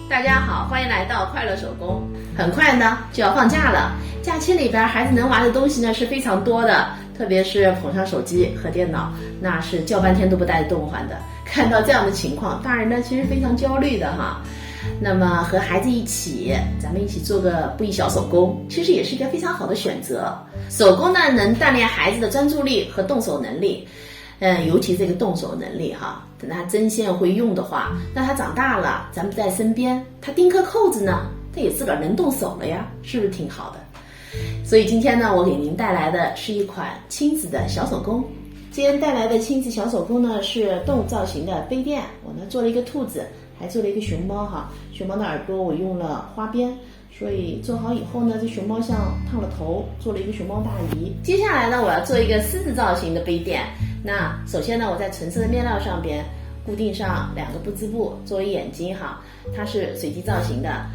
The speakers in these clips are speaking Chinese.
大家好，欢迎来到快乐手工。很快呢就要放假了，假期里边孩子能玩的东西呢是非常多的，特别是捧上手机和电脑，那是叫半天都不带动弹的。看到这样的情况，大人呢其实非常焦虑的哈。那么和孩子一起，咱们一起做个布艺小手工，其实也是一个非常好的选择。手工呢能锻炼孩子的专注力和动手能力。尤其这个动手能力哈，等他针线会用的话，那他长大了，咱们在身边，他钉颗扣子呢，他也自个儿能动手了呀，是不是挺好的？所以今天呢，我给您带来的是一款亲子的小手工。今天带来的亲子小手工呢，是动物造型的杯垫。我呢做了一个兔子，还做了一个熊猫哈，熊猫的耳朵我用了花边。所以做好以后呢，这熊猫像烫了头，做了一个熊猫大衣。接下来呢，我要做一个狮子造型的杯垫。那首先呢，我在纯色的面料上边固定上2个不织布作为眼睛哈，它是水滴造型的。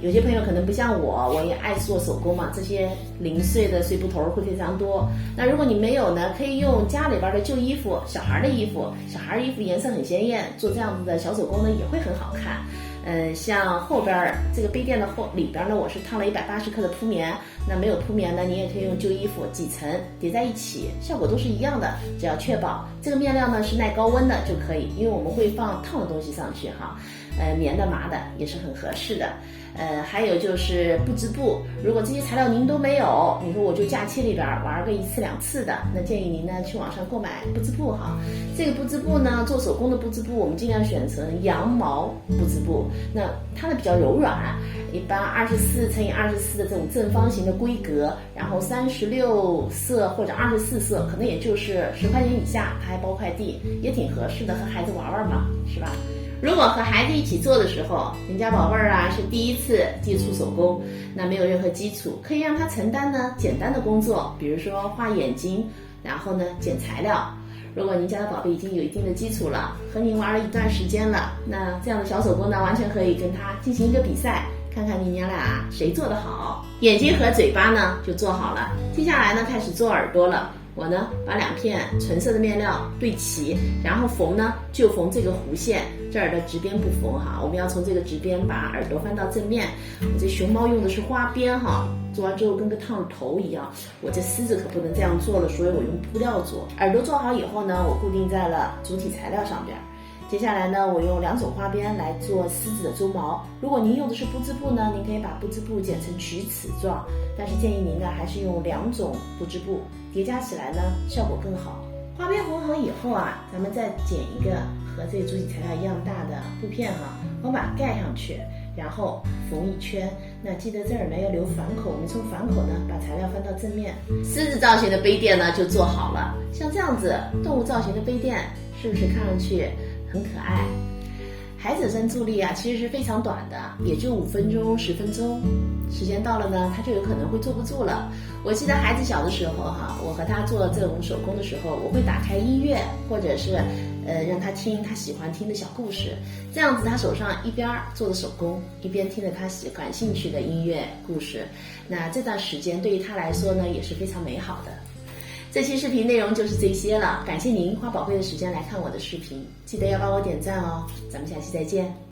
有些朋友可能不像我也爱做手工嘛，这些零碎的碎布头会非常多。那如果你没有呢，可以用家里边的旧衣服、小孩的衣服，小孩衣服颜色很鲜艳，做这样子的小手工呢也会很好看。像后边这个杯垫的里边呢，我是烫了180克的铺棉。那没有铺棉呢，你也可以用旧衣服几层叠在一起，效果都是一样的。只要确保这个面料呢是耐高温的就可以，因为我们会放烫的东西上去哈。棉的麻的也是很合适的。还有就是不织布，如果这些材料您都没有，你说我就假期里边玩个1次2次的，那建议您呢去网上购买不织布哈。这个不织布呢，做手工的不织布，我们尽量选择羊毛不织布，那它呢比较柔软，一般24×24的这种正方形的规格，然后36色或者24色，可能也就是10块钱以下，它还包快递，也挺合适的，和孩子玩玩嘛，是吧？如果和孩子一起做的时候，人家宝贝儿啊是第一次接触手工，那没有任何基础，可以让他承担呢简单的工作，比如说画眼睛，然后呢剪材料。如果您家的宝贝已经有一定的基础了，和您玩了一段时间了，那这样的小手工呢，完全可以跟他进行一个比赛，看看你娘俩谁做得好。眼睛和嘴巴呢就做好了，接下来呢开始做耳朵了。我呢把2片纯色的面料对齐，然后缝呢就缝这个弧线，这儿的直边不缝哈，我们要从这个直边把耳朵翻到正面。我这熊猫用的是花边哈，做完之后跟个烫头一样。我这狮子可不能这样做了，所以我用布料做。耳朵做好以后呢，我固定在了主体材料上边。接下来呢，我用2种花边来做狮子的鬃毛。如果您用的是不织布呢，您可以把不织布剪成曲尺状，但是建议您呢还是用2种不织布叠加起来呢，效果更好。花边缝好以后啊，咱们再剪一个和这个主体材料一样大的布片哈，我把它盖上去，然后缝1圈。那记得这儿呢要留反口，我们从反口呢把材料翻到正面。狮子造型的杯垫呢就做好了。像这样子动物造型的杯垫，是不是看上去很可爱？孩子的专注力啊，其实是非常短的，也就5分钟、10分钟，时间到了呢，他就有可能会坐不住了。我记得孩子小的时候哈，我和他做这种手工的时候，我会打开音乐，或者是让他听他喜欢听的小故事，这样子他手上一边做着手工，一边听着他感兴趣的音乐故事，那这段时间对于他来说呢，也是非常美好的。这期视频内容就是这些了，感谢您花宝贵的时间来看我的视频，记得要帮我点赞哦，咱们下期再见。